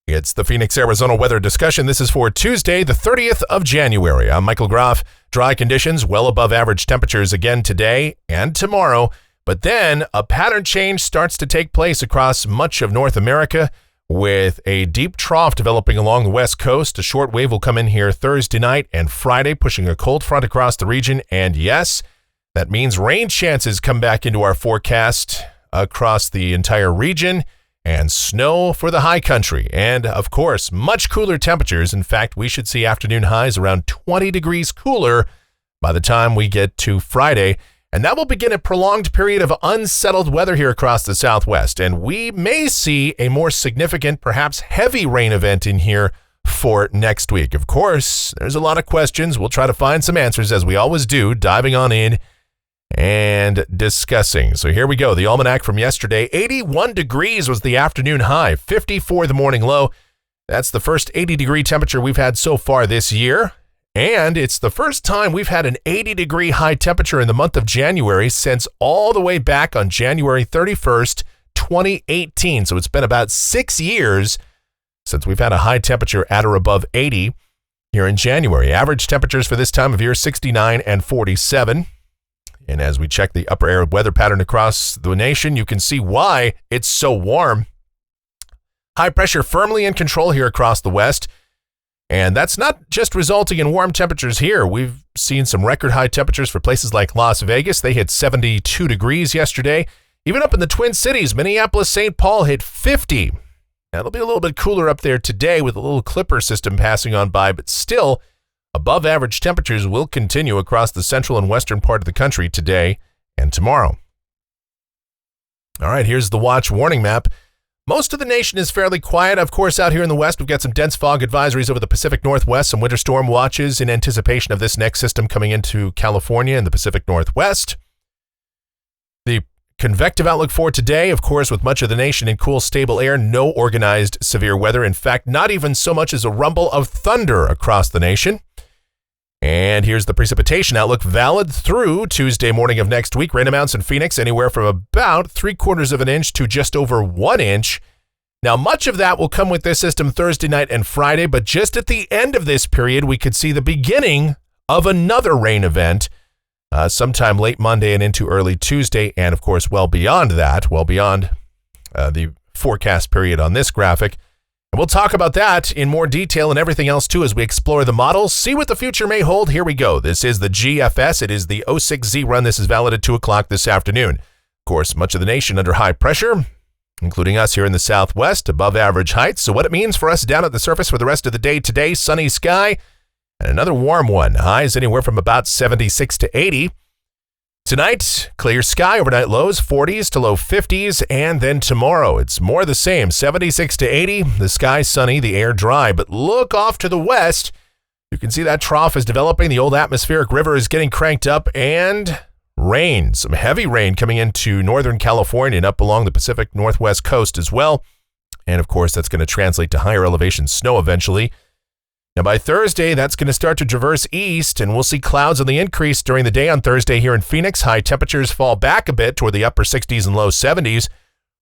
It's the Phoenix, Arizona weather discussion. This is for Tuesday, the 30th of January. I'm Michael Groff. Dry conditions, well above average temperatures again today and tomorrow. But then a pattern change starts to take place across much of North America with a deep trough developing along the west coast. A short wave will come in here Thursday night and Friday, pushing a cold front across the region. And yes, that means rain chances come back into our forecast across the entire region. And snow for the high country. And, of course, much cooler temperatures. In fact, we should see afternoon highs around 20 degrees cooler by the time we get to Friday. And that will begin a prolonged period of unsettled weather here across the Southwest. And we may see a more significant, perhaps heavy rain event in here for next week. Of course, there's a lot of questions. We'll try to find some answers, as we always do, diving on in and discussing. So here we go. The almanac from yesterday. 81 degrees was the afternoon high, 54 the morning low. That's the first 80-degree temperature we've had so far this year. And it's the first time we've had an 80-degree high temperature in the month of January since all the way back on January 31st, 2018. So it's been about 6 years since we've had a high temperature at or above 80 here in January. Average temperatures for this time of year, 69 and 47. And as we check the upper air weather pattern across the nation, you can see why it's so warm. High pressure firmly in control here across the west. And that's not just resulting in warm temperatures here. We've seen some record high temperatures for places like Las Vegas. They hit 72 degrees yesterday. Even up in the Twin Cities, Minneapolis, St. Paul hit 50. Now, it'll be a little bit cooler up there today with a little clipper system passing on by, but still, above average temperatures will continue across the central and western part of the country today and tomorrow. All right, here's the watch warning map. Most of the nation is fairly quiet. Of course, out here in the west, we've got some dense fog advisories over the Pacific Northwest, some winter storm watches in anticipation of this next system coming into California and the Pacific Northwest. The convective outlook for today, of course, with much of the nation in cool, stable air, no organized severe weather. In fact, not even so much as a rumble of thunder across the nation. And here's the precipitation outlook, valid through Tuesday morning of next week. Rain amounts in Phoenix anywhere from about 3/4 of an inch to just over 1 inch. Now, much of that will come with this system Thursday night and Friday, but just at the end of this period, we could see the beginning of another rain event sometime late Monday and into early Tuesday, and of course, well beyond that, well beyond the forecast period on this graphic. And we'll talk about that in more detail and everything else too as we explore the models, see what the future may hold. Here we go. This is the GFS. It is the 06Z run. This is valid at 2 o'clock this afternoon. Of course, much of the nation under high pressure, including us here in the Southwest, above average heights. So what it means for us down at the surface for the rest of the day today, sunny sky and another warm one. Highs anywhere from about 76 to 80. Tonight, clear sky, overnight lows, 40s to low 50s, and then tomorrow, it's more the same, 76 to 80, the sky sunny, the air dry. But look off to the west, you can see that trough is developing, the old atmospheric river is getting cranked up, and rain, some heavy rain coming into Northern California and up along the Pacific Northwest coast as well. And of course, that's going to translate to higher elevation snow eventually. Now, by Thursday, that's going to start to traverse east, and we'll see clouds on the increase during the day on Thursday here in Phoenix. High temperatures fall back a bit toward the upper 60s and low 70s.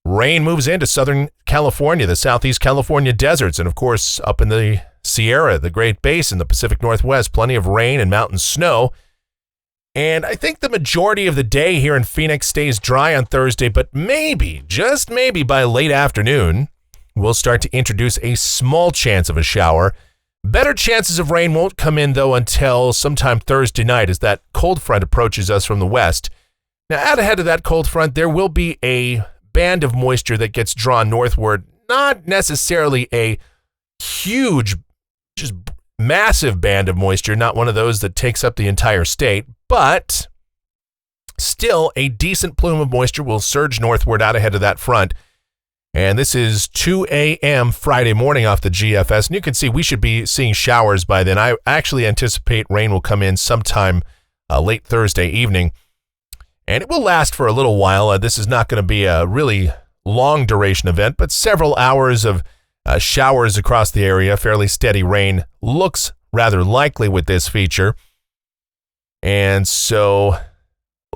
Rain moves into Southern California, the Southeast California deserts, and of course, up in the Sierra, the Great Basin, the Pacific Northwest, plenty of rain and mountain snow. And I think the majority of the day here in Phoenix stays dry on Thursday, but maybe, just maybe by late afternoon, we'll start to introduce a small chance of a shower. Better chances of rain won't come in, though, until sometime Thursday night as that cold front approaches us from the west. Now, out ahead of that cold front, there will be a band of moisture that gets drawn northward. Not necessarily a huge, just massive band of moisture, not one of those that takes up the entire state, but still a decent plume of moisture will surge northward out ahead of that front. And this is 2 a.m. Friday morning off the GFS. And you can see we should be seeing showers by then. I actually anticipate rain will come in sometime late Thursday evening. And it will last for a little while. This is not going to be a really long duration event, but several hours of showers across the area. Fairly steady rain looks rather likely with this feature. And so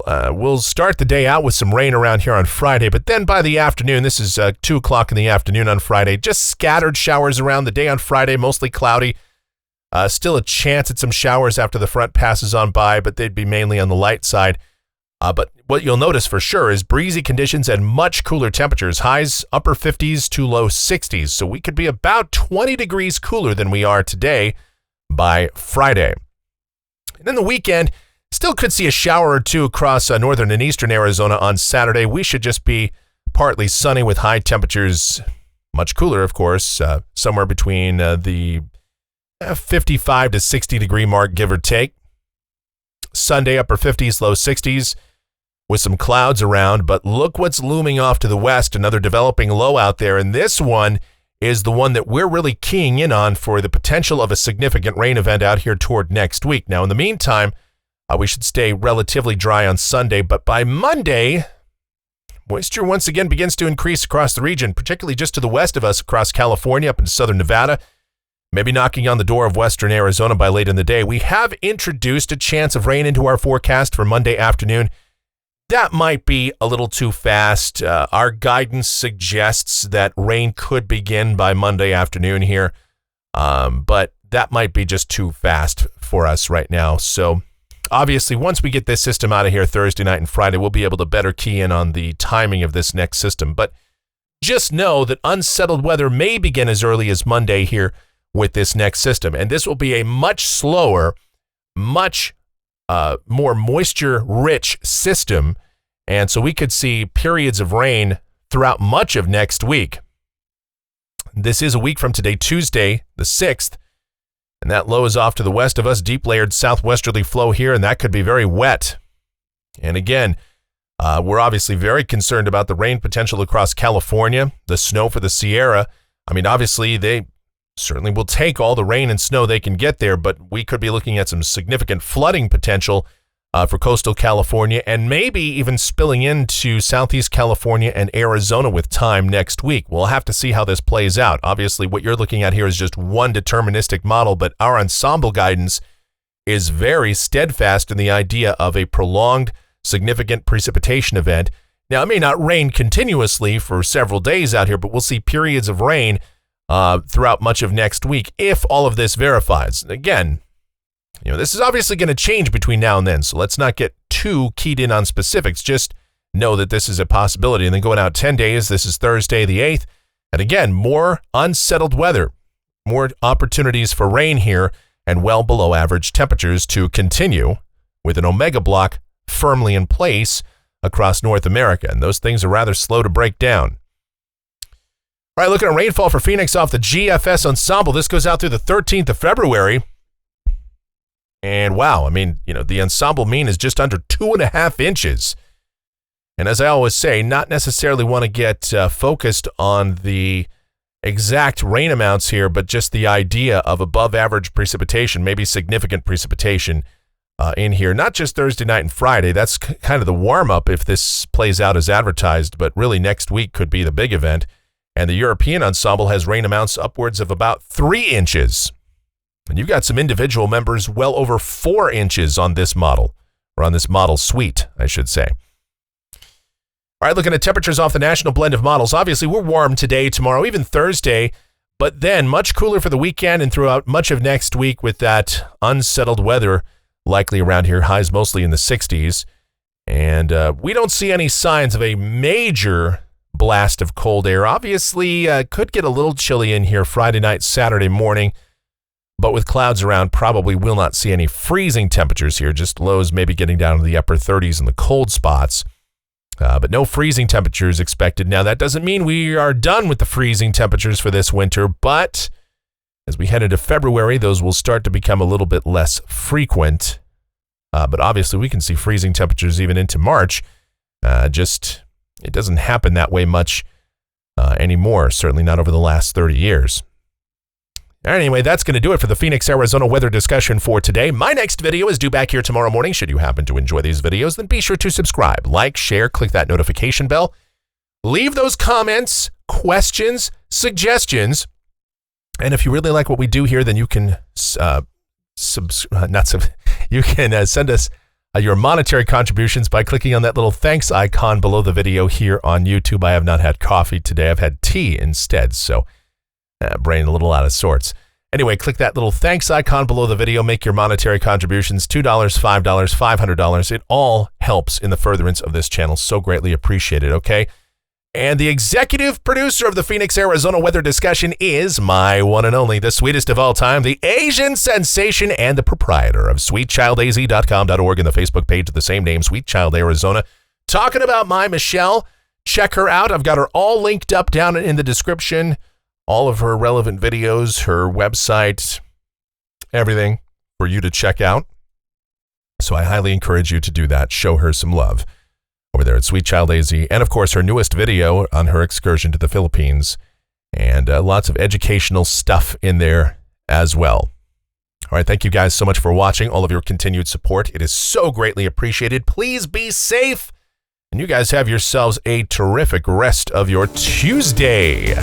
we'll start the day out with some rain around here on Friday, but then by the afternoon, this is 2 o'clock in the afternoon on Friday, just scattered showers around the day on Friday, mostly cloudy. Still a chance at some showers after the front passes on by, but they'd be mainly on the light side. But what you'll notice for sure is breezy conditions and much cooler temperatures, highs upper 50s to low 60s. So we could be about 20 degrees cooler than we are today by Friday. And then the weekend, still could see a shower or two across northern and eastern Arizona on Saturday. We should just be partly sunny with high temperatures, much cooler, of course, somewhere between the 55 to 60 degree mark, give or take. Sunday, upper 50s, low 60s with some clouds around. But look what's looming off to the west, another developing low out there. And this one is the one that we're really keying in on for the potential of a significant rain event out here toward next week. Now, in the meantime, we should stay relatively dry on Sunday, but by Monday, moisture once again begins to increase across the region, particularly just to the west of us across California up into southern Nevada, maybe knocking on the door of western Arizona by late in the day. We have introduced a chance of rain into our forecast for Monday afternoon. That might be a little too fast. Our guidance suggests that rain could begin by Monday afternoon here, but that might be just too fast for us right now. So obviously, once we get this system out of here Thursday night and Friday, we'll be able to better key in on the timing of this next system. But just know that unsettled weather may begin as early as Monday here with this next system. And this will be a much slower, much more moisture-rich system. And so we could see periods of rain throughout much of next week. This is a week from today, Tuesday, the 6th. And that low is off to the west of us, deep layered southwesterly flow here, and that could be very wet. And again, we're obviously very concerned about the rain potential across California, the snow for the Sierra. I mean, obviously, they certainly will take all the rain and snow they can get there, but we could be looking at some significant flooding potential for coastal California and maybe even spilling into southeast California and Arizona with time next week. We'll have to see how this plays out. Obviously, what you're looking at here is just one deterministic model, but our ensemble guidance is very steadfast in the idea of a prolonged, significant precipitation event. Now, it may not rain continuously for several days out here, but we'll see periods of rain throughout much of next week if all of this verifies. Again, this is obviously going to change between now and then, so let's not get too keyed in on specifics. Just know that this is a possibility. And then going out 10 days, this is Thursday the 8th. And again, more unsettled weather, more opportunities for rain here, and well below average temperatures to continue with an omega block firmly in place across North America. And those things are rather slow to break down. All right, looking at rainfall for Phoenix off the GFS ensemble. This goes out through the 13th of February. And wow, I mean, the ensemble mean is just under 2.5 inches. And as I always say, not necessarily want to get focused on the exact rain amounts here, but just the idea of above average precipitation, maybe significant precipitation in here. Not just Thursday night and Friday. That's kind of the warm up if this plays out as advertised, but really next week could be the big event. And the European ensemble has rain amounts upwards of about 3 inches. And you've got some individual members well over 4 inches on this model, or on this model suite, I should say. All right, looking at temperatures off the national blend of models. Obviously, we're warm today, tomorrow, even Thursday, but then much cooler for the weekend and throughout much of next week with that unsettled weather likely around here, highs mostly in the 60s. And we don't see any signs of a major blast of cold air. Obviously, could get a little chilly in here Friday night, Saturday morning, but with clouds around, probably will not see any freezing temperatures here, just lows maybe getting down to the upper 30s in the cold spots. But no freezing temperatures expected. Now, that doesn't mean we are done with the freezing temperatures for this winter, but as we head into February, those will start to become a little bit less frequent. But obviously, we can see freezing temperatures even into March. It doesn't happen that way much anymore, certainly not over the last 30 years. Anyway, that's going to do it for the Phoenix, Arizona weather discussion for today. My next video is due back here tomorrow morning. Should you happen to enjoy these videos, then be sure to subscribe, like, share, click that notification bell. Leave those comments, questions, suggestions. And if you really like what we do here, then you can send us your monetary contributions by clicking on that little thanks icon below the video here on YouTube. I have not had coffee today. I've had tea instead, so brain a little out of sorts. Anyway, click that little thanks icon below the video. Make your monetary contributions, $2, $5, $500. It all helps in the furtherance of this channel. So greatly appreciated, okay? And the executive producer of the Phoenix, Arizona weather discussion is my one and only, the sweetest of all time, the Asian sensation and the proprietor of sweetchildaz.com.org and the Facebook page of the same name, Sweet Child Arizona. Talking about my Michelle. Check her out. I've got her all linked up down in the description. All of her relevant videos, her website, everything for you to check out. So I highly encourage you to do that. Show her some love over there at Sweet Child AZ. And of course, her newest video on her excursion to the Philippines. And lots of educational stuff in there as well. All right, thank you guys so much for watching. All of your continued support. It is so greatly appreciated. Please be safe. And you guys have yourselves a terrific rest of your Tuesday.